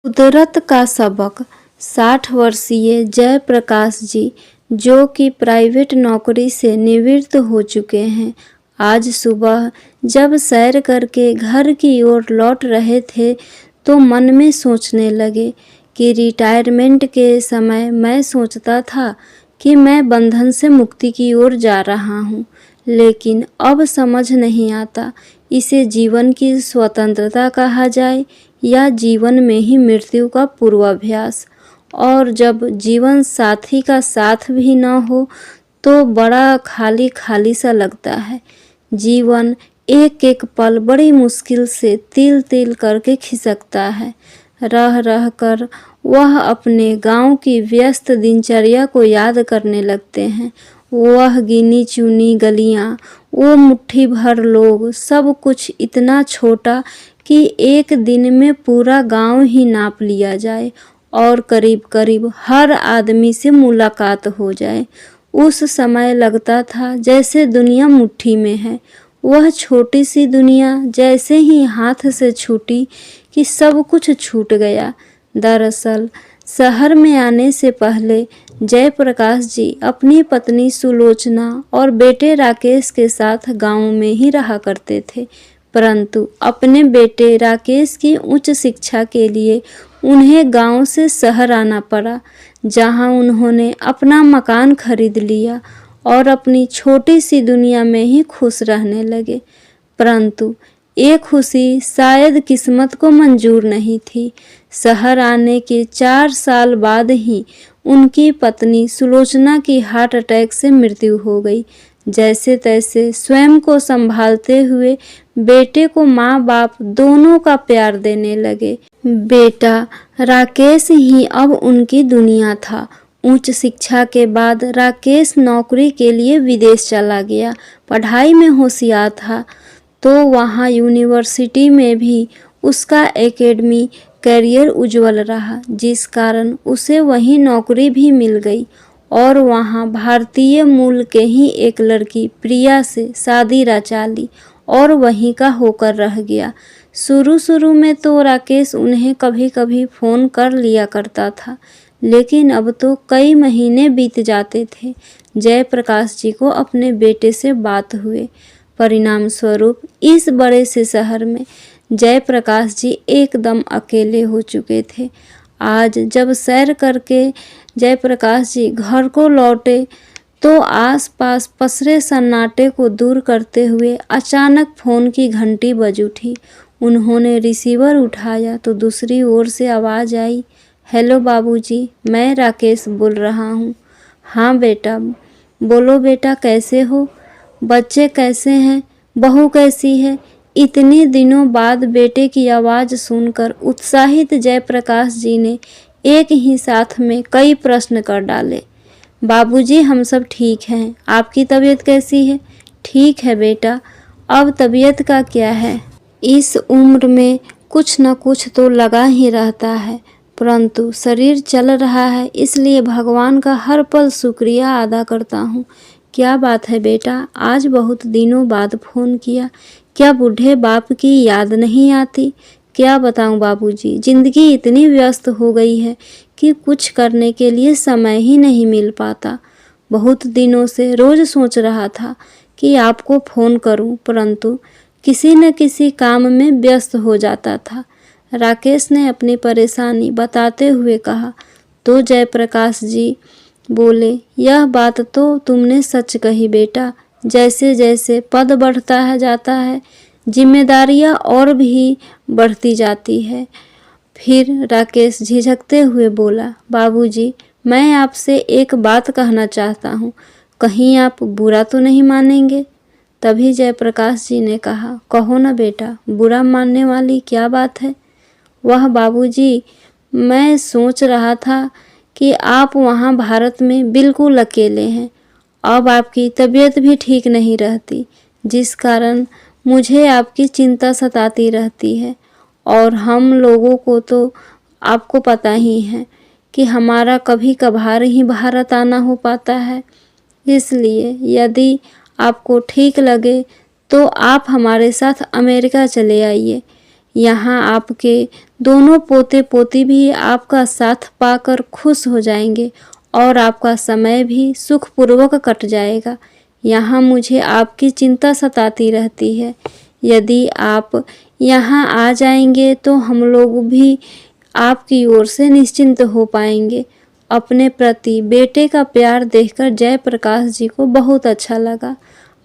कुदरत का सबक। 60 वर्षीय जयप्रकाश जी, जो कि प्राइवेट नौकरी से निवृत्त हो चुके हैं, आज सुबह जब सैर करके घर की ओर लौट रहे थे तो मन में सोचने लगे कि रिटायरमेंट के समय मैं सोचता था कि मैं बंधन से मुक्ति की ओर जा रहा हूँ, लेकिन अब समझ नहीं आता इसे जीवन की स्वतंत्रता कहा जाए या जीवन में ही मृत्यु का पूर्वाभ्यास। और जब जीवन साथी का साथ भी न हो तो बड़ा खाली खाली सा लगता है। जीवन एक एक पल बड़ी मुश्किल से तिल तिल करके खिसकता है। रह रह कर वह अपने गांव की व्यस्त दिनचर्या को याद करने लगते हैं। वह गिनी चुनी गलियां, वो मुट्ठी भर लोग, सब कुछ इतना छोटा कि एक दिन में पूरा गांव ही नाप लिया जाए और करीब करीब हर आदमी से मुलाकात हो जाए। उस समय लगता था जैसे दुनिया मुट्ठी में है। वह छोटी सी दुनिया जैसे ही हाथ से छूटी कि सब कुछ छूट गया। दरअसल शहर में आने से पहले जयप्रकाश जी अपनी पत्नी सुलोचना और बेटे राकेश के साथ गांव में ही रहा करते थे, परंतु अपने बेटे राकेश की उच्च शिक्षा के लिए उन्हें गांव से शहर आना पड़ा, जहां उन्होंने अपना मकान खरीद लिया और अपनी छोटी सी दुनिया में ही खुश रहने लगे। परंतु ये खुशी शायद किस्मत को मंजूर नहीं थी। शहर आने के 4 साल बाद ही उनकी पत्नी सुलोचना की हार्ट अटैक से मृत्यु हो गई। जैसे तैसे स्वयं को संभालते हुए बेटे को माँ बाप दोनों का प्यार देने लगे। बेटा राकेश ही अब उनकी दुनिया था। उच्च शिक्षा के बाद राकेश नौकरी के लिए विदेश चला गया। पढ़ाई में होशियार था तो वहाँ यूनिवर्सिटी में भी उसका एकेडमी करियर उज्जवल रहा, जिस कारण उसे वहीं नौकरी भी मिल गई और वहाँ भारतीय मूल के ही एक लड़की प्रिया से शादी रचा ली और वहीं का होकर रह गया। शुरू में तो राकेश उन्हें कभी कभी फ़ोन कर लिया करता था, लेकिन अब तो कई महीने बीत जाते थे जयप्रकाश जी को अपने बेटे से बात हुए। परिणाम स्वरूप इस बड़े से शहर में जयप्रकाश जी एकदम अकेले हो चुके थे। आज जब सैर करके जयप्रकाश जी घर को लौटे तो आसपास पसरे सन्नाटे को दूर करते हुए अचानक फ़ोन की घंटी बज उठी। उन्होंने रिसीवर उठाया तो दूसरी ओर से आवाज़ आई, हेलो बाबूजी, मैं राकेश बोल रहा हूँ। हाँ बेटा, बोलो बेटा, कैसे हो? बच्चे कैसे हैं? बहू कैसी है? इतने दिनों बाद बेटे की आवाज़ सुनकर उत्साहित जयप्रकाश जी ने एक ही साथ में कई प्रश्न कर डाले। बाबूजी, हम सब ठीक हैं। आपकी तबीयत कैसी है? ठीक है बेटा। अब तबीयत का क्या है? इस उम्र में कुछ न कुछ तो लगा ही रहता है, परंतु शरीर चल रहा है, इसलिए भगवान का हर पल शुक्रिया अदा करता हूँ। क्या बात है बेटा, आज बहुत दिनों बाद फ़ोन किया? क्या बूढ़े बाप की याद नहीं आती? क्या बताऊं बाबूजी, जिंदगी इतनी व्यस्त हो गई है कि कुछ करने के लिए समय ही नहीं मिल पाता। बहुत दिनों से रोज़ सोच रहा था कि आपको फ़ोन करूं, परंतु किसी न किसी काम में व्यस्त हो जाता था। राकेश ने अपनी परेशानी बताते हुए कहा तो जयप्रकाश जी बोले, यह बात तो तुमने सच कही बेटा। जैसे जैसे पद बढ़ता है जाता है, जिम्मेदारियां और भी बढ़ती जाती है। फिर राकेश झिझकते हुए बोला, बाबूजी, मैं आपसे एक बात कहना चाहता हूँ, कहीं आप बुरा तो नहीं मानेंगे? तभी जयप्रकाश जी ने कहा, कहो ना बेटा, बुरा मानने वाली क्या बात है? वह बाबूजी, मैं सोच रहा था कि आप वहाँ भारत में बिल्कुल अकेले हैं। अब आपकी तबीयत भी ठीक नहीं रहती, जिस कारण मुझे आपकी चिंता सताती रहती है। और हम लोगों को तो आपको पता ही है कि हमारा कभी कभार ही भारत आना हो पाता है। इसलिए यदि आपको ठीक लगे तो आप हमारे साथ अमेरिका चले आइए। यहाँ आपके दोनों पोते पोती भी आपका साथ पाकर खुश हो जाएंगे और आपका समय भी सुखपूर्वक कट जाएगा। यहाँ मुझे आपकी चिंता सताती रहती है। यदि आप यहाँ आ जाएंगे तो हम लोग भी आपकी ओर से निश्चिंत हो पाएंगे। अपने प्रति बेटे का प्यार देखकर जयप्रकाश जी को बहुत अच्छा लगा।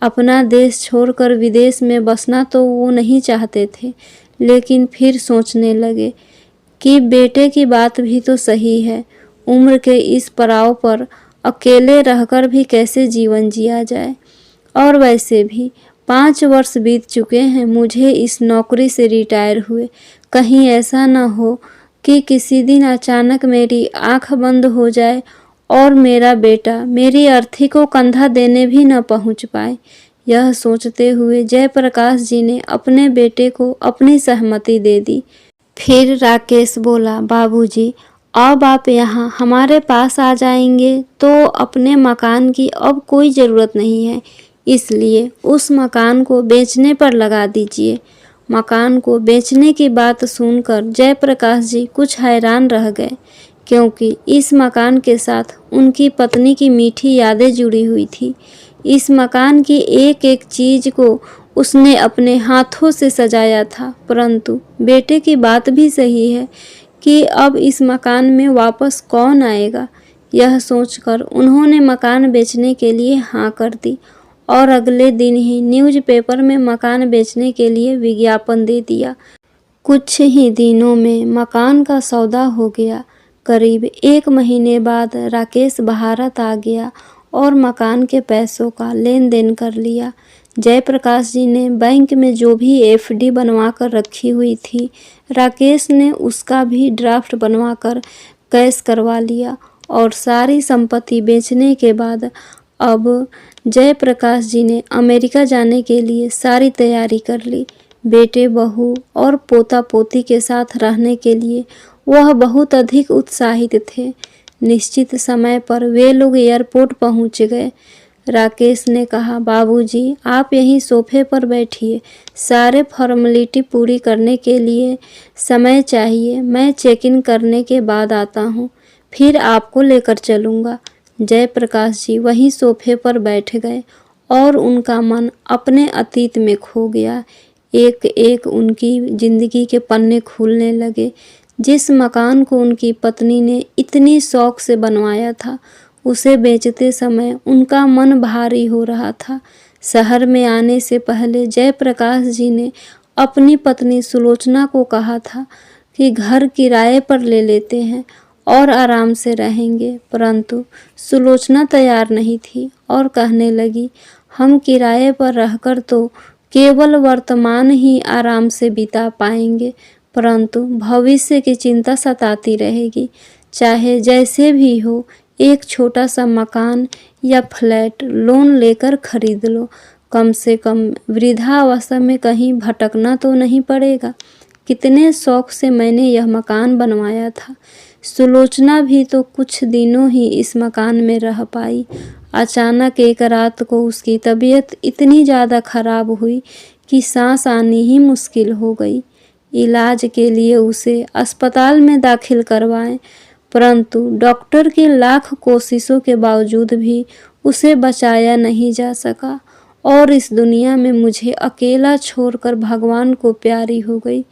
अपना देश छोड़कर विदेश में बसना तो वो नहीं चाहते थे, लेकिन फिर सोचने लगे कि बेटे की बात भी तो सही है। उम्र के इस पड़ाव पर अकेले रहकर भी कैसे जीवन जिया जाए। और वैसे भी 5 वर्ष बीत चुके हैं मुझे इस नौकरी से रिटायर हुए। कहीं ऐसा न हो कि किसी दिन अचानक मेरी आंख बंद हो जाए और मेरा बेटा मेरी अर्थी को कंधा देने भी न पहुंच पाए। यह सोचते हुए जयप्रकाश जी ने अपने बेटे को अपनी सहमति दे दी। फिर राकेश बोला, बाबूजी, अब आप यहाँ हमारे पास आ जाएंगे तो अपने मकान की अब कोई ज़रूरत नहीं है, इसलिए उस मकान को बेचने पर लगा दीजिए। मकान को बेचने की बात सुनकर जयप्रकाश जी कुछ हैरान रह गए, क्योंकि इस मकान के साथ उनकी पत्नी की मीठी यादें जुड़ी हुई थी। इस मकान की एक एक चीज़ को उसने अपने हाथों से सजाया था। परंतु बेटे की बात भी सही है कि अब इस मकान में वापस कौन आएगा। यह सोचकर उन्होंने मकान बेचने के लिए हाँ कर दी और अगले दिन ही न्यूज़पेपर में मकान बेचने के लिए विज्ञापन दे दिया। कुछ ही दिनों में मकान का सौदा हो गया। करीब 1 महीने बाद राकेश भारत आ गया और मकान के पैसों का लेन देन कर लिया। जयप्रकाश जी ने बैंक में जो भी एफडी बनवा कर रखी हुई थी, राकेश ने उसका भी ड्राफ्ट बनवा कर कैश करवा लिया और सारी संपत्ति बेचने के बाद अब जयप्रकाश जी ने अमेरिका जाने के लिए सारी तैयारी कर ली। बेटे बहू और पोता पोती के साथ रहने के लिए वह बहुत अधिक उत्साहित थे। निश्चित समय पर वे लोग एयरपोर्ट पहुंच गए। राकेश ने कहा, बाबूजी, आप यहीं सोफे पर बैठिए, सारे फॉर्मेलिटी पूरी करने के लिए समय चाहिए। मैं चेक इन करने के बाद आता हूँ, फिर आपको लेकर चलूँगा। जयप्रकाश जी वहीं सोफे पर बैठ गए और उनका मन अपने अतीत में खो गया। एक एक उनकी जिंदगी के पन्ने खुलने लगे। जिस मकान को उनकी पत्नी ने इतनी शौक से बनवाया था, उसे बेचते समय उनका मन भारी हो रहा था। शहर में आने से पहले जयप्रकाश जी ने अपनी पत्नी सुलोचना को कहा था कि घर किराए पर ले लेते हैं और आराम से रहेंगे, परंतु सुलोचना तैयार नहीं थी और कहने लगी, हम किराए पर रहकर तो केवल वर्तमान ही आराम से बिता पाएंगे, परंतु भविष्य की चिंता सताती रहेगी। चाहे जैसे भी हो, एक छोटा सा मकान या फ्लैट लोन लेकर खरीद लो, कम से कम वृद्धावस्था में कहीं भटकना तो नहीं पड़ेगा। कितने शौक से मैंने यह मकान बनवाया था। सुलोचना भी तो कुछ दिनों ही इस मकान में रह पाई। अचानक एक रात को उसकी तबीयत इतनी ज़्यादा खराब हुई कि सांस आनी ही मुश्किल हो गई। इलाज के लिए उसे अस्पताल में दाखिल करवाएं, परंतु डॉक्टर की लाख कोशिशों के बावजूद भी उसे बचाया नहीं जा सका और इस दुनिया में मुझे अकेला छोड़कर भगवान को प्यारी हो गई।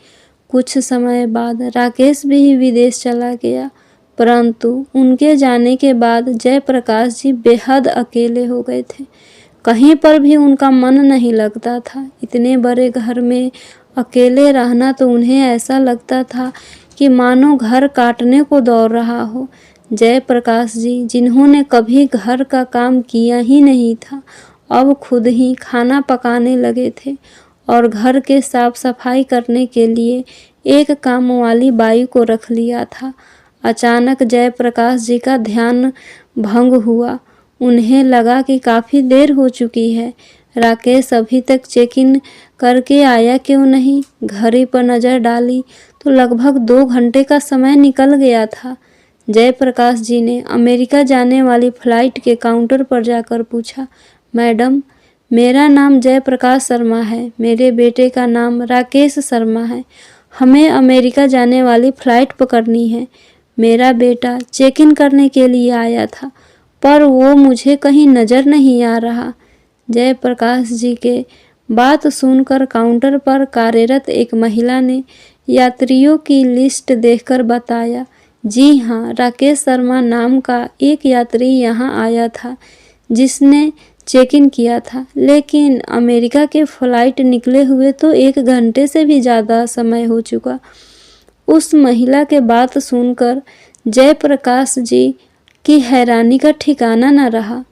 कुछ समय बाद राकेश भी विदेश चला गया, परंतु उनके जाने के बाद जयप्रकाश जी बेहद अकेले हो गए थे। कहीं पर भी उनका मन नहीं लगता था। इतने बड़े घर में अकेले रहना तो उन्हें ऐसा लगता था कि मानो घर काटने को दौड़ रहा हो। जयप्रकाश जी, जिन्होंने कभी घर का काम किया ही नहीं था, अब खुद ही खाना पकाने लगे थे और घर के साफ सफाई करने के लिए एक काम वाली बाई को रख लिया था। अचानक जयप्रकाश जी का ध्यान भंग हुआ। उन्हें लगा कि काफ़ी देर हो चुकी है, राकेश अभी तक चेक इन करके आया क्यों नहीं। घड़ी पर नज़र डाली तो लगभग 2 घंटे का समय निकल गया था। जयप्रकाश जी ने अमेरिका जाने वाली फ्लाइट के काउंटर पर जाकर पूछा, मैडम, मेरा नाम जयप्रकाश शर्मा है, मेरे बेटे का नाम राकेश शर्मा है, हमें अमेरिका जाने वाली फ़्लाइट पकड़नी है। मेरा बेटा चेक इन करने के लिए आया था, पर वो मुझे कहीं नज़र नहीं आ रहा। जयप्रकाश जी के बात सुनकर काउंटर पर कार्यरत एक महिला ने यात्रियों की लिस्ट देखकर बताया, जी हाँ, राकेश शर्मा नाम का एक यात्री यहाँ आया था जिसने चेक इन किया था, लेकिन अमेरिका के फ़्लाइट निकले हुए तो 1 घंटे से भी ज़्यादा समय हो चुका। उस महिला के बात सुनकर जयप्रकाश जी की हैरानी का ठिकाना न रहा।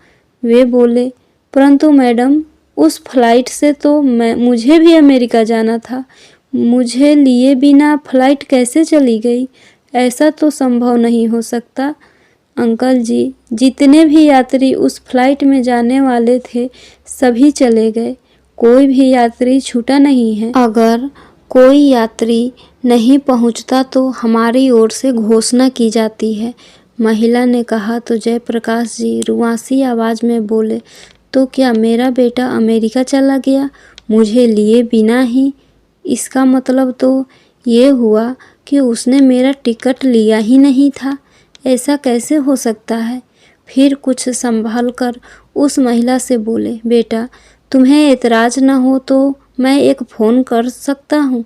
वे बोले, परंतु मैडम, उस फ्लाइट से तो मुझे भी अमेरिका जाना था। मुझे लिए बिना फ्लाइट कैसे चली गई? ऐसा तो संभव नहीं हो सकता। अंकल जी, जितने भी यात्री उस फ्लाइट में जाने वाले थे सभी चले गए, कोई भी यात्री छूटा नहीं है। अगर कोई यात्री नहीं पहुंचता तो हमारी ओर से घोषणा की जाती है, महिला ने कहा। तो जयप्रकाश जी रुआसी आवाज़ में बोले, तो क्या मेरा बेटा अमेरिका चला गया मुझे लिए बिना ही? इसका मतलब तो ये हुआ कि उसने मेरा टिकट लिया ही नहीं था। ऐसा कैसे हो सकता है? फिर कुछ संभल कर उस महिला से बोले, बेटा, तुम्हें एतराज़ न हो तो मैं एक फ़ोन कर सकता हूँ,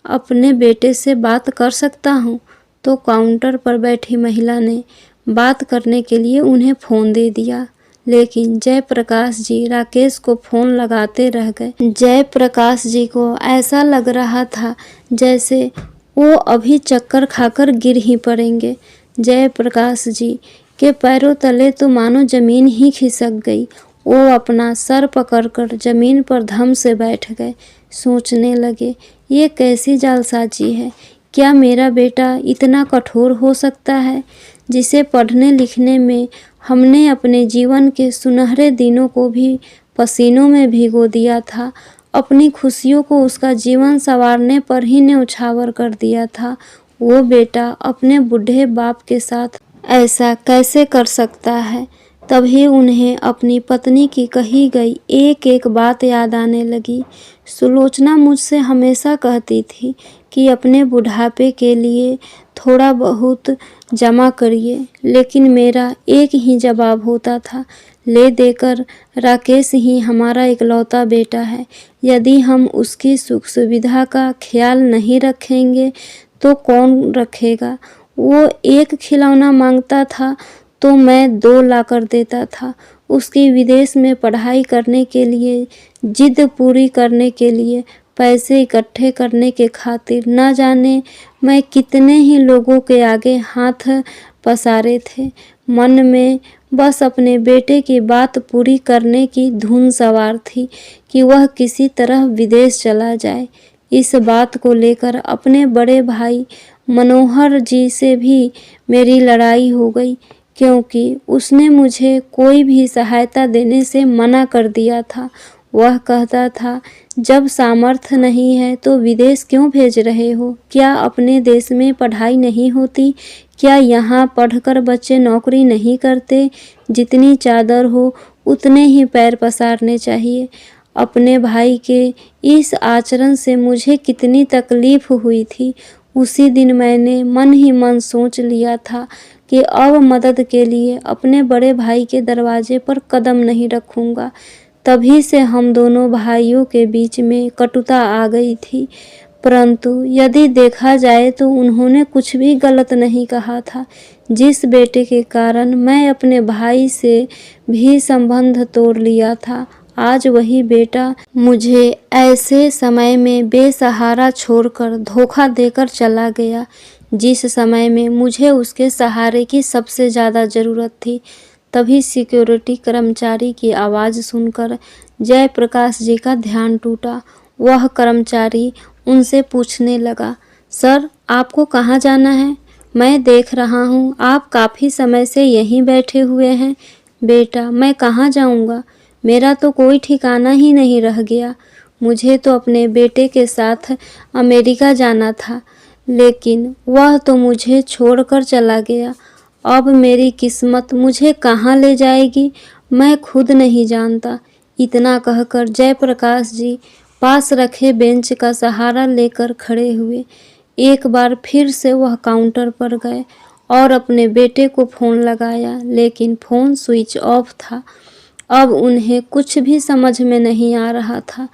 अपने बेटे से बात कर सकता हूँ। तो काउंटर पर बैठी महिला ने बात करने के लिए उन्हें फ़ोन दे दिया, लेकिन जयप्रकाश जी राकेश को फ़ोन लगाते रह गए। जयप्रकाश जी को ऐसा लग रहा था जैसे वो अभी चक्कर खाकर गिर ही पड़ेंगे। जयप्रकाश जी के पैरों तले तो मानो ज़मीन ही खिसक गई। वो अपना सर पकड़कर ज़मीन पर धम से बैठ गए। सोचने लगे, ये कैसी जालसाजी है? क्या मेरा बेटा इतना कठोर हो सकता है, जिसे पढ़ने लिखने में हमने अपने जीवन के सुनहरे दिनों को भी पसीनों में भिगो दिया था, अपनी खुशियों को उसका जीवन संवारने पर ही न्यौछावर कर दिया था। वो बेटा अपने बूढ़े बाप के साथ ऐसा कैसे कर सकता है? तभी उन्हें अपनी पत्नी की कही गई एक एक बात याद आने लगी। सुलोचना मुझसे हमेशा कहती थी कि अपने बुढ़ापे के लिए थोड़ा बहुत जमा करिए, लेकिन मेरा एक ही जवाब होता था, ले देकर राकेश ही हमारा इकलौता बेटा है। यदि हम उसकी सुख सुविधा का ख्याल नहीं रखेंगे तो कौन रखेगा? वो एक खिलौना मांगता था तो मैं 2 लाकर देता था। उसकी विदेश में पढ़ाई करने के लिए, जिद पूरी करने के लिए, पैसे इकट्ठे करने के खातिर न जाने मैं कितने ही लोगों के आगे हाथ पसारे थे। मन में बस अपने बेटे की बात पूरी करने की धुन सवार थी कि वह किसी तरह विदेश चला जाए। इस बात को लेकर अपने बड़े भाई मनोहर जी से भी मेरी लड़ाई हो गई, क्योंकि उसने मुझे कोई भी सहायता देने से मना कर दिया था। वह कहता था, जब सामर्थ्य नहीं है तो विदेश क्यों भेज रहे हो? क्या अपने देश में पढ़ाई नहीं होती? क्या यहाँ पढ़कर बच्चे नौकरी नहीं करते? जितनी चादर हो उतने ही पैर पसारने चाहिए। अपने भाई के इस आचरण से मुझे कितनी तकलीफ हुई थी। उसी दिन मैंने मन ही मन सोच लिया था कि अब मदद के लिए अपने बड़े भाई के दरवाजे पर कदम नहीं रखूँगा। तभी से हम दोनों भाइयों के बीच में कटुता आ गई थी, परंतु यदि देखा जाए तो उन्होंने कुछ भी गलत नहीं कहा था। जिस बेटे के कारण मैं अपने भाई से भी संबंध तोड़ लिया था, आज वही बेटा मुझे ऐसे समय में बेसहारा छोड़कर धोखा देकर चला गया, जिस समय में मुझे उसके सहारे की सबसे ज़्यादा ज़रूरत थी। तभी सिक्योरिटी कर्मचारी की आवाज़ सुनकर जयप्रकाश जी का ध्यान टूटा। वह कर्मचारी उनसे पूछने लगा, सर, आपको कहाँ जाना है? मैं देख रहा हूँ आप काफ़ी समय से यहीं बैठे हुए हैं। बेटा, मैं कहाँ जाऊँगा? मेरा तो कोई ठिकाना ही नहीं रह गया। मुझे तो अपने बेटे के साथ अमेरिका जाना था, लेकिन वह तो मुझे छोड़कर चला गया। अब मेरी किस्मत मुझे कहाँ ले जाएगी मैं खुद नहीं जानता। इतना कहकर जयप्रकाश जी पास रखे बेंच का सहारा लेकर खड़े हुए। एक बार फिर से वह काउंटर पर गए और अपने बेटे को फ़ोन लगाया, लेकिन फ़ोन स्विच ऑफ था। अब उन्हें कुछ भी समझ में नहीं आ रहा था।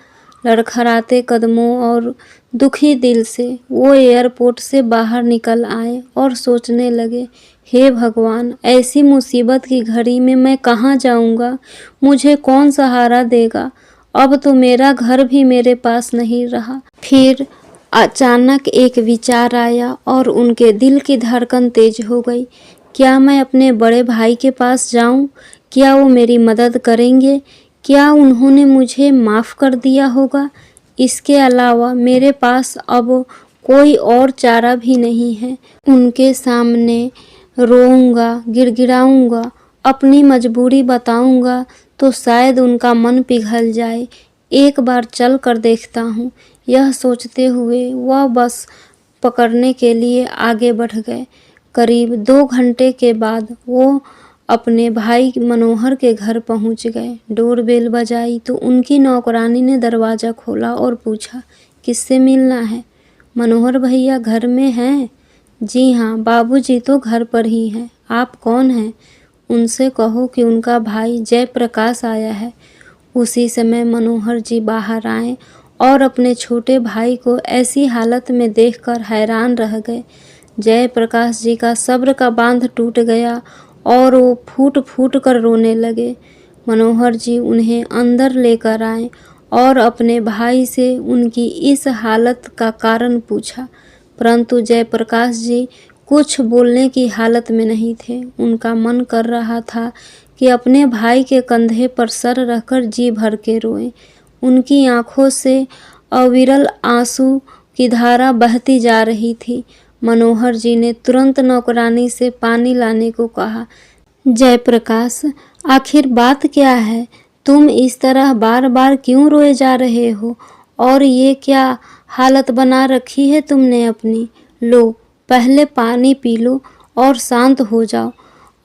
लड़खड़ाते कदमों और दुखी दिल से वो एयरपोर्ट से बाहर निकल आए और सोचने लगे, हे भगवान, ऐसी मुसीबत की घड़ी में मैं कहाँ जाऊँगा? मुझे कौन सहारा देगा? अब तो मेरा घर भी मेरे पास नहीं रहा। फिर अचानक एक विचार आया और उनके दिल की धड़कन तेज हो गई। क्या मैं अपने बड़े भाई के पास जाऊं? क्या वो मेरी मदद करेंगे? क्या उन्होंने मुझे माफ़ कर दिया होगा? इसके अलावा मेरे पास अब कोई और चारा भी नहीं है। उनके सामने रोऊंगा, गिड़गिड़ाऊंगा, अपनी मजबूरी बताऊंगा तो शायद उनका मन पिघल जाए। एक बार चल कर देखता हूँ। यह सोचते हुए वह बस पकड़ने के लिए आगे बढ़ गए। करीब 2 घंटे के बाद वो अपने भाई मनोहर के घर पहुंच गए। डोरबेल बजाई तो उनकी नौकरानी ने दरवाज़ा खोला और पूछा, किससे मिलना है? मनोहर भैया घर में हैं? जी हाँ, बाबूजी तो घर पर ही हैं। आप कौन हैं? उनसे कहो कि उनका भाई जयप्रकाश आया है। उसी समय मनोहर जी बाहर आए और अपने छोटे भाई को ऐसी हालत में देखकर हैरान रह गए। जयप्रकाश जी का सब्र का बांध टूट गया और वो फूट फूट कर रोने लगे। मनोहर जी उन्हें अंदर लेकर आए और अपने भाई से उनकी इस हालत का कारण पूछा, परंतु जयप्रकाश जी कुछ बोलने की हालत में नहीं थे। उनका मन कर रहा था कि अपने भाई के कंधे पर सर रखकर जी भर के रोएं। उनकी आंखों से अविरल आंसू की धारा बहती जा रही थी। मनोहर जी ने तुरंत नौकरानी से पानी लाने को कहा। जयप्रकाश, आखिर बात क्या है? तुम इस तरह बार बार क्यों रोए जा रहे हो? और ये क्या हालत बना रखी है तुमने अपनी? लो, पहले पानी पी लो और शांत हो जाओ।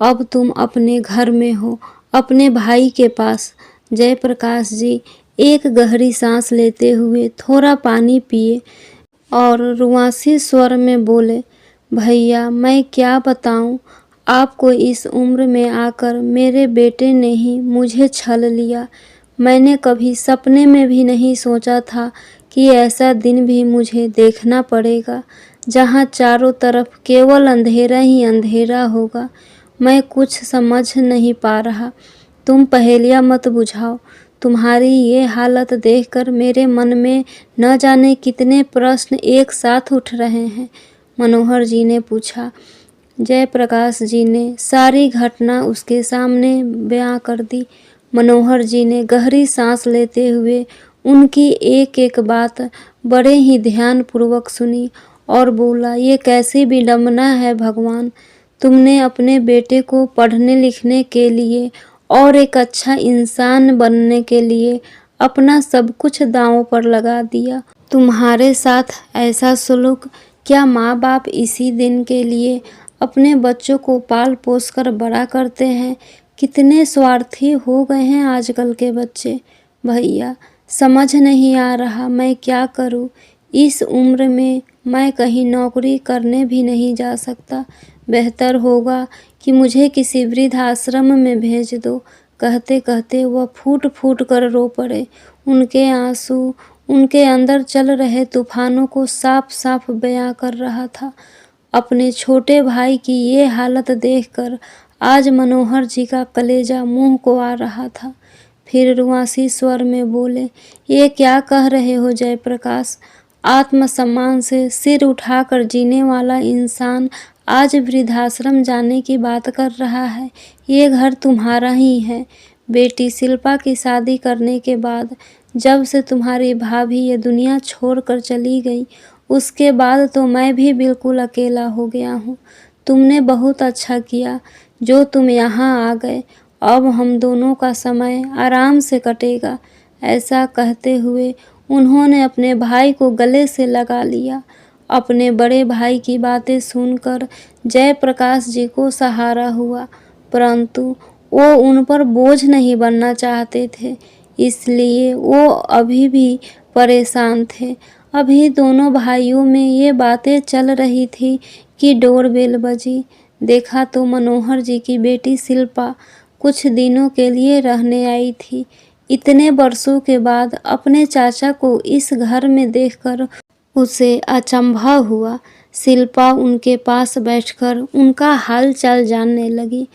अब तुम अपने घर में हो, अपने भाई के पास। जयप्रकाश जी एक गहरी सांस लेते हुए थोड़ा पानी पिए और रुआंसी स्वर में बोले, भैया, मैं क्या बताऊं? आपको इस उम्र में आकर मेरे बेटे ने ही मुझे छल लिया। मैंने कभी सपने में भी नहीं सोचा था कि ऐसा दिन भी मुझे देखना पड़ेगा, जहाँ चारों तरफ केवल अंधेरा ही अंधेरा होगा। मैं कुछ समझ नहीं पा रहा। तुम पहेलियाँ मत बुझाओ। तुम्हारी ये हालत देखकर मेरे मन में न जाने कितने प्रश्न एक साथ उठ रहे हैं। मनोहर जी ने पूछा। जयप्रकाश जी ने सारी घटना उसके सामने बयां कर दी। मनोहर जी ने गहरी सांस लेते हुए उनकी एक एक बात बड़े ही ध्यानपूर्वक सुनी और बोला, ये कैसी विडंबना है भगवान! तुमने अपने बेटे को पढ़ने लिखने के लिए और एक अच्छा इंसान बनने के लिए अपना सब कुछ दांव पर लगा दिया। तुम्हारे साथ ऐसा सलूक क्या माँ बाप इसी दिन के लिए अपने बच्चों को पाल पोस कर बड़ा करते हैं? कितने स्वार्थी हो गए हैं आजकल के बच्चे। भैया, समझ नहीं आ रहा मैं क्या करूं। इस उम्र में मैं कहीं नौकरी करने भी नहीं जा सकता। बेहतर होगा कि मुझे किसी वृद्धाश्रम में भेज दो। कहते कहते वह फूट फूट कर रो पड़े। उनके आंसू उनके अंदर चल रहे तूफानों को साफ साफ बयां कर रहा था। अपने छोटे भाई की ये हालत देखकर आज मनोहर जी का कलेजा मुंह को आ रहा था। फिर रुआंसी स्वर में बोले, ये क्या कह रहे हो जयप्रकाश? आत्मसम्मान से सिर उठाकर जीने वाला इंसान आज वृद्धाश्रम जाने की बात कर रहा है। ये घर तुम्हारा ही है। बेटी शिल्पा की शादी करने के बाद जब से तुम्हारी भाभी ये दुनिया छोड़कर चली गई, उसके बाद तो मैं भी बिल्कुल अकेला हो गया हूँ। तुमने बहुत अच्छा किया जो तुम यहाँ आ गए। अब हम दोनों का समय आराम से कटेगा। ऐसा कहते हुए उन्होंने अपने भाई को गले से लगा लिया। अपने बड़े भाई की बातें सुनकर जयप्रकाश जी को सहारा हुआ, परंतु वो उन पर बोझ नहीं बनना चाहते थे। इसलिए वो अभी भी परेशान थे। अभी दोनों भाइयों में ये बातें चल रही थी कि डोरबेल बजी। देखा तो मनोहर जी की बेटी शिल्पा कुछ दिनों के लिए रहने आई थी। इतने वर्षों के बाद अपने चाचा को इस घर में देखकर उसे अचंभा हुआ। शिल्पा उनके पास बैठकर उनका हाल चाल जानने लगी,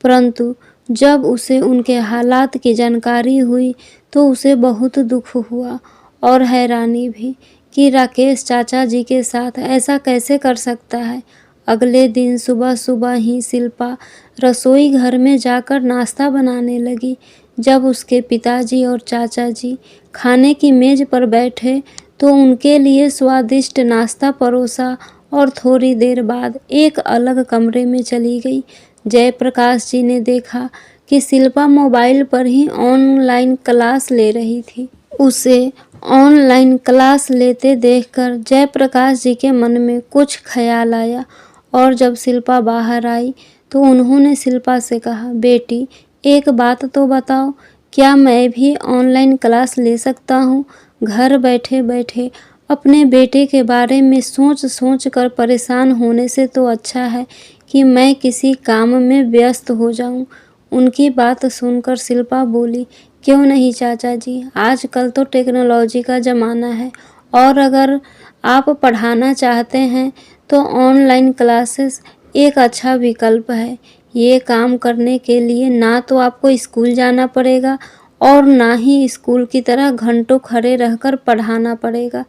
परंतु जब उसे उनके हालात की जानकारी हुई तो उसे बहुत दुख हुआ और हैरानी भी कि राकेश चाचा जी के साथ ऐसा कैसे कर सकता है। अगले दिन सुबह सुबह ही शिल्पा रसोई घर में जाकर नाश्ता बनाने लगी। जब उसके पिताजी और चाचा जी खाने की मेज पर बैठे तो उनके लिए स्वादिष्ट नाश्ता परोसा और थोड़ी देर बाद एक अलग कमरे में चली गई। जयप्रकाश जी ने देखा कि शिल्पा मोबाइल पर ही ऑनलाइन क्लास ले रही थी। उसे ऑनलाइन क्लास लेते देखकर जयप्रकाश जी के मन में कुछ ख्याल आया और जब शिल्पा बाहर आई तो उन्होंने शिल्पा से कहा, बेटी एक बात तो बताओ, क्या मैं भी ऑनलाइन क्लास ले सकता हूँ? घर बैठे बैठे अपने बेटे के बारे में सोच सोच कर परेशान होने से तो अच्छा है कि मैं किसी काम में व्यस्त हो जाऊं। उनकी बात सुनकर शिल्पा बोली, क्यों नहीं चाचा जी, आजकल तो टेक्नोलॉजी का ज़माना है और अगर आप पढ़ाना चाहते हैं तो ऑनलाइन क्लासेस एक अच्छा विकल्प है। ये काम करने के लिए ना तो आपको स्कूल जाना पड़ेगा और ना ही स्कूल की तरह घंटों खड़े रहकर पढ़ाना पड़ेगा।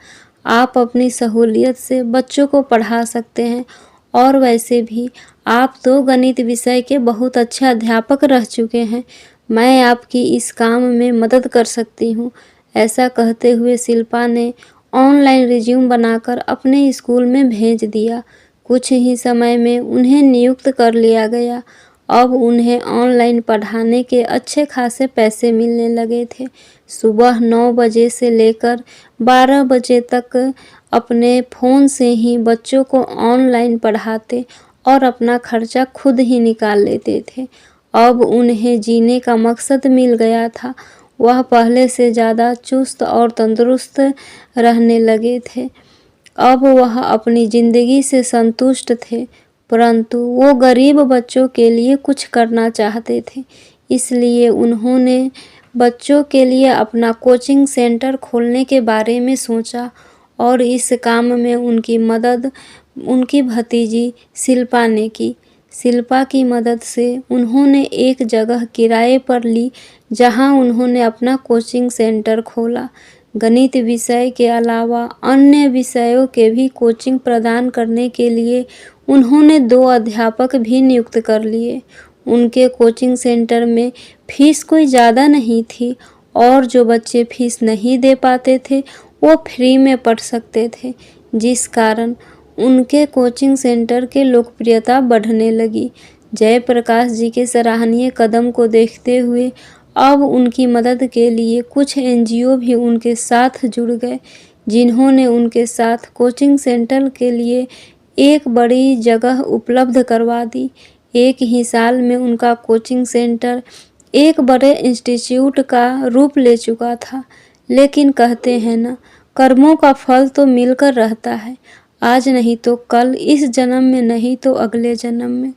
आप अपनी सहूलियत से बच्चों को पढ़ा सकते हैं और वैसे भी आप तो गणित विषय के बहुत अच्छे अध्यापक रह चुके हैं। मैं आपकी इस काम में मदद कर सकती हूँ। ऐसा कहते हुए शिल्पा ने ऑनलाइन रिज्यूम बनाकर अपने स्कूल में भेज दिया। कुछ ही समय में उन्हें नियुक्त कर लिया गया। अब उन्हें ऑनलाइन पढ़ाने के अच्छे खासे पैसे मिलने लगे थे। सुबह 9 बजे से लेकर 12 बजे तक अपने फ़ोन से ही बच्चों को ऑनलाइन पढ़ाते और अपना खर्चा खुद ही निकाल लेते थे। अब उन्हें जीने का मकसद मिल गया था। वह पहले से ज़्यादा चुस्त और तंदुरुस्त रहने लगे थे। अब वह अपनी ज़िंदगी से संतुष्ट थे, परंतु वो गरीब बच्चों के लिए कुछ करना चाहते थे। इसलिए उन्होंने बच्चों के लिए अपना कोचिंग सेंटर खोलने के बारे में सोचा और इस काम में उनकी मदद उनकी भतीजी शिल्पा ने की। शिल्पा की मदद से उन्होंने एक जगह किराए पर ली जहां उन्होंने अपना कोचिंग सेंटर खोला। गणित विषय के अलावा अन्य विषयों के भी कोचिंग प्रदान करने के लिए उन्होंने 2 अध्यापक भी नियुक्त कर लिए। उनके कोचिंग सेंटर में फीस कोई ज़्यादा नहीं थी और जो बच्चे फीस नहीं दे पाते थे वो फ्री में पढ़ सकते थे, जिस कारण उनके कोचिंग सेंटर की लोकप्रियता बढ़ने लगी। जयप्रकाश जी के सराहनीय कदम को देखते हुए अब उनकी मदद के लिए कुछ एनजीओ भी उनके साथ जुड़ गए, जिन्होंने उनके साथ कोचिंग सेंटर के लिए एक बड़ी जगह उपलब्ध करवा दी। एक ही साल में उनका कोचिंग सेंटर एक बड़े इंस्टीट्यूट का रूप ले चुका था। लेकिन कहते हैं ना, कर्मों का फल तो मिलकर रहता है, आज नहीं तो कल, इस जन्म में नहीं तो अगले जन्म में।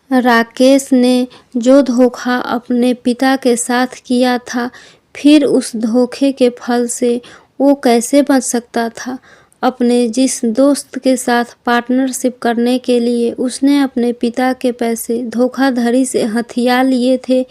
राकेश ने जो धोखा अपने पिता के साथ किया था, फिर उस धोखे के फल से वो कैसे बच सकता था। अपने जिस दोस्त के साथ पार्टनरशिप करने के लिए उसने अपने पिता के पैसे धोखाधड़ी से हथिया लिए थे,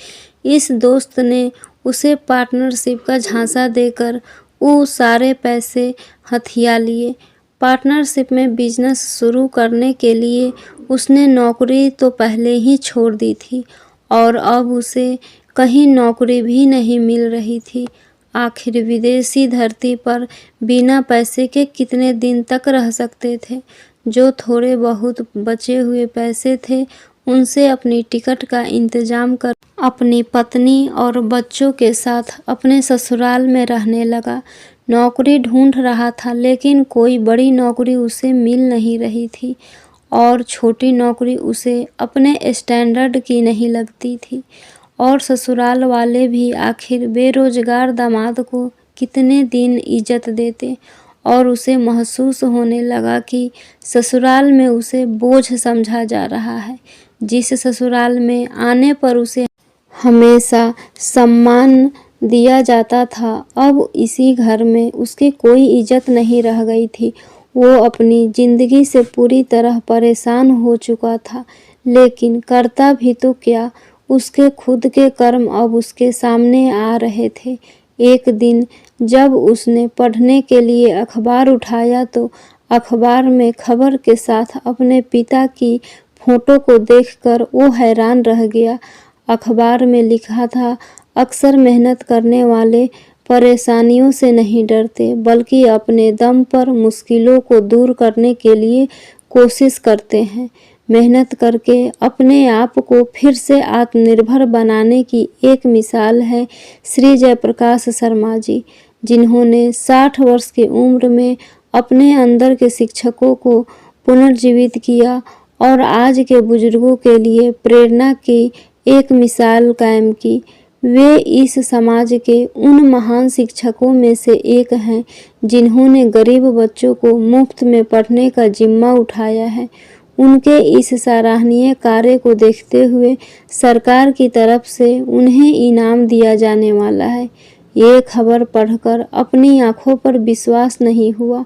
इस दोस्त ने उसे पार्टनरशिप का झांसा देकर वो सारे पैसे हथिया लिए। पार्टनरशिप में बिजनेस शुरू करने के लिए उसने नौकरी तो पहले ही छोड़ दी थी और अब उसे कहीं नौकरी भी नहीं मिल रही थी। आखिर विदेशी धरती पर बिना पैसे के कितने दिन तक रह सकते थे। जो थोड़े बहुत बचे हुए पैसे थे उनसे अपनी टिकट का इंतजाम कर अपनी पत्नी और बच्चों के साथ अपने ससुराल में रहने लगा। नौकरी ढूंढ रहा था लेकिन कोई बड़ी नौकरी उसे मिल नहीं रही थी और छोटी नौकरी उसे अपने स्टैंडर्ड की नहीं लगती थी और ससुराल वाले भी आखिर बेरोजगार दामाद को कितने दिन इज्जत देते, और उसे महसूस होने लगा कि ससुराल में उसे बोझ समझा जा रहा है। जिस ससुराल में आने पर उसे हमेशा सम्मान दिया जाता था, अब इसी घर में उसकी कोई इज्जत नहीं रह गई थी। वो अपनी जिंदगी से पूरी तरह परेशान हो चुका था, लेकिन करता भी तो क्या, उसके खुद के कर्म अब उसके सामने आ रहे थे। एक दिन जब उसने पढ़ने के लिए अखबार उठाया तो अखबार में खबर के साथ अपने पिता की फोटो को देखकर वो हैरान रह गया। अखबार में लिखा था, अक्सर मेहनत करने वाले परेशानियों से नहीं डरते, बल्कि अपने दम पर मुश्किलों को दूर करने के लिए कोशिश करते हैं। मेहनत करके अपने आप को फिर से आत्मनिर्भर बनाने की एक मिसाल है श्री जयप्रकाश शर्मा जी, जिन्होंने 60 वर्ष की उम्र में अपने अंदर के शिक्षकों को पुनर्जीवित किया और आज के बुजुर्गों के लिए प्रेरणा की एक मिसाल कायम की। वे इस समाज के उन महान शिक्षकों में से एक हैं जिन्होंने गरीब बच्चों को मुफ्त में पढ़ने का जिम्मा उठाया है। उनके इस सराहनीय कार्य को देखते हुए सरकार की तरफ से उन्हें इनाम दिया जाने वाला है। ये खबर पढ़कर अपनी आंखों पर विश्वास नहीं हुआ।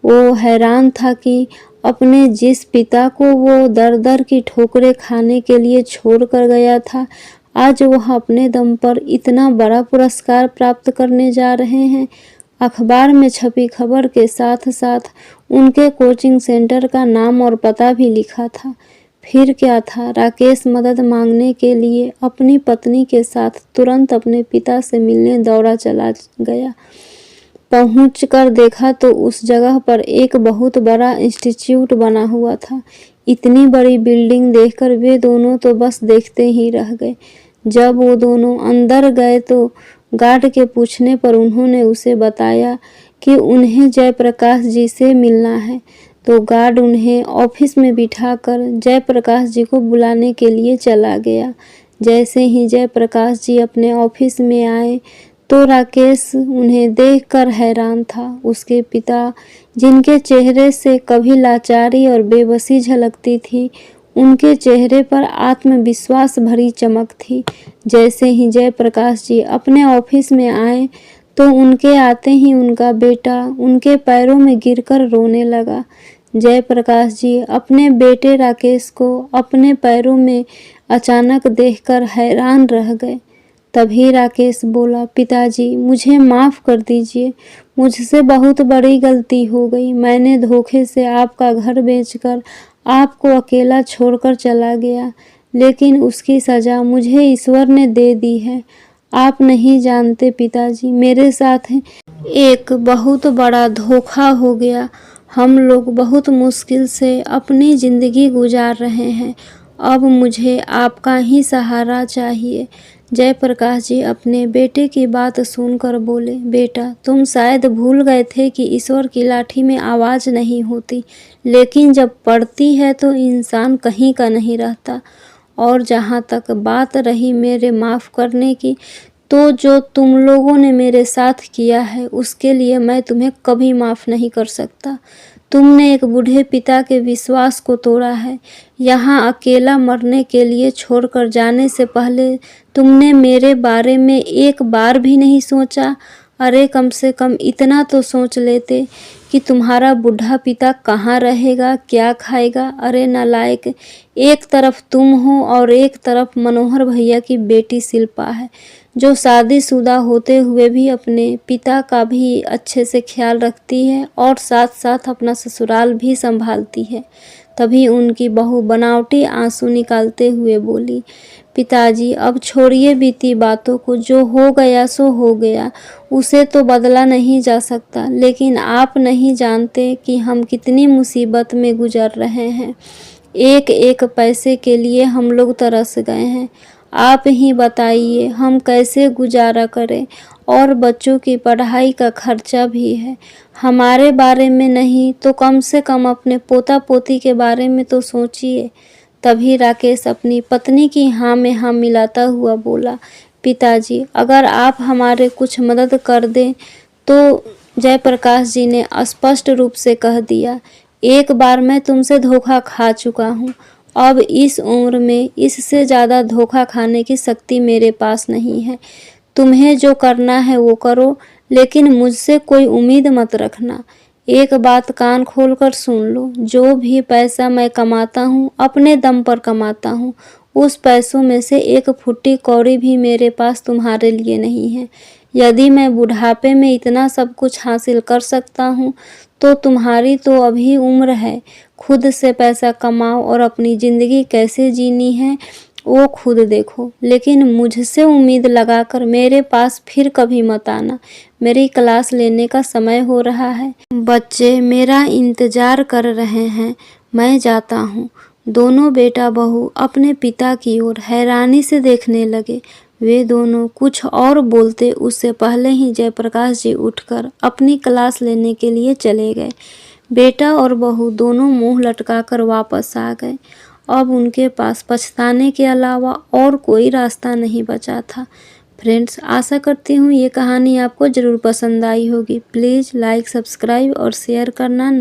वो हैरान था कि अपने जिस पिता को वो दर दर की ठोकरें खाने के लिए छोड़ कर गया था, आज वह अपने दम पर इतना बड़ा पुरस्कार प्राप्त करने जा रहे हैं। अखबार में छपी खबर के साथ साथ उनके कोचिंग सेंटर का नाम और पता भी लिखा था। फिर क्या था, राकेश मदद मांगने के लिए अपनी पत्नी के साथ तुरंत अपने पिता से मिलने दौड़ा चला गया। पहुंचकर देखा तो उस जगह पर एक बहुत बड़ा इंस्टीट्यूट बना हुआ था। इतनी बड़ी बिल्डिंग देखकर वे दोनों तो बस देखते ही रह गए। जब वो दोनों अंदर गए तो गार्ड के पूछने पर उन्होंने उसे बताया कि उन्हें जयप्रकाश जी से मिलना है, तो गार्ड उन्हें ऑफिस में बिठाकर जयप्रकाश जी को बुलाने के लिए चला गया। जैसे ही जयप्रकाश जी अपने ऑफिस में आए तो राकेश उन्हें देखकर हैरान था। उसके पिता, जिनके चेहरे से कभी लाचारी और बेबसी झलकती थी, उनके चेहरे पर आत्मविश्वास भरी चमक थी। जैसे ही जयप्रकाश जी अपने ऑफिस में आए तो उनके आते ही उनका बेटा उनके पैरों में गिरकर रोने लगा। जयप्रकाश जी अपने बेटे राकेश को अपने पैरों में अचानक देखकर हैरान रह गए। तभी राकेश बोला, पिताजी मुझे माफ़ कर दीजिए, मुझसे बहुत बड़ी गलती हो गई। मैंने धोखे से आपका घर बेचकर आपको अकेला छोड़कर चला गया, लेकिन उसकी सज़ा मुझे ईश्वर ने दे दी है। आप नहीं जानते पिताजी, मेरे साथ एक बहुत बड़ा धोखा हो गया। हम लोग बहुत मुश्किल से अपनी ज़िंदगी गुजार रहे हैं। अब मुझे आपका ही सहारा चाहिए। जयप्रकाश जी अपने बेटे की बात सुनकर बोले, बेटा तुम शायद भूल गए थे कि ईश्वर की लाठी में आवाज़ नहीं होती, लेकिन जब पड़ती है तो इंसान कहीं का नहीं रहता। और जहाँ तक बात रही मेरे माफ़ करने की, तो जो तुम लोगों ने मेरे साथ किया है उसके लिए मैं तुम्हें कभी माफ़ नहीं कर सकता। तुमने एक बूढ़े पिता के विश्वास को तोड़ा है। यहाँ अकेला मरने के लिए छोड़कर जाने से पहले तुमने मेरे बारे में एक बार भी नहीं सोचा। अरे कम से कम इतना तो सोच लेते कि तुम्हारा बूढ़ा पिता कहाँ रहेगा, क्या खाएगा। अरे नालायक, एक तरफ तुम हो और एक तरफ मनोहर भैया की बेटी शिल्पा है, जो शादीशुदा होते हुए भी अपने पिता का भी अच्छे से ख्याल रखती है और साथ साथ अपना ससुराल भी संभालती है। तभी उनकी बहू बनावटी आंसू निकालते हुए बोली, पिताजी अब छोड़िए बीती बातों को, जो हो गया सो हो गया, उसे तो बदला नहीं जा सकता। लेकिन आप नहीं जानते कि हम कितनी मुसीबत में गुजर रहे हैं। एक एक पैसे के लिए हम लोग तरस गए हैं। आप ही बताइए हम कैसे गुजारा करें, और बच्चों की पढ़ाई का खर्चा भी है। हमारे बारे में नहीं तो कम से कम अपने पोता पोती के बारे में तो सोचिए। तभी राकेश अपनी पत्नी की हाँ में हाँ मिलाता हुआ बोला, पिताजी अगर आप हमारे कुछ मदद कर दें तो। जयप्रकाश जी ने स्पष्ट रूप से कह दिया, एक बार मैं तुमसे धोखा खा चुका हूँ, अब इस उम्र में इससे ज़्यादा धोखा खाने की शक्ति मेरे पास नहीं है। तुम्हें जो करना है वो करो, लेकिन मुझसे कोई उम्मीद मत रखना। एक बात कान खोलकर सुन लो, जो भी पैसा मैं कमाता हूँ अपने दम पर कमाता हूँ। उस पैसों में से एक फुट्टी कौड़ी भी मेरे पास तुम्हारे लिए नहीं है। यदि मैं बुढ़ापे में इतना सब कुछ हासिल कर सकता हूँ तो तुम्हारी तो अभी उम्र है, खुद से पैसा कमाओ और अपनी ज़िंदगी कैसे जीनी है वो खुद देखो। लेकिन मुझसे उम्मीद लगाकर मेरे पास फिर कभी मत आना। मेरी क्लास लेने का समय हो रहा है, बच्चे मेरा इंतज़ार कर रहे हैं, मैं जाता हूँ। दोनों बेटा बहू अपने पिता की ओर हैरानी से देखने लगे। वे दोनों कुछ और बोलते उससे पहले ही जयप्रकाश जी उठकर अपनी क्लास लेने के लिए चले गए। बेटा और बहू दोनों मुंह लटकाकर वापस आ गए। अब उनके पास पछताने के अलावा और कोई रास्ता नहीं बचा था। फ्रेंड्स, आशा करती हूँ ये कहानी आपको ज़रूर पसंद आई होगी। प्लीज़ लाइक, सब्सक्राइब और शेयर करना ना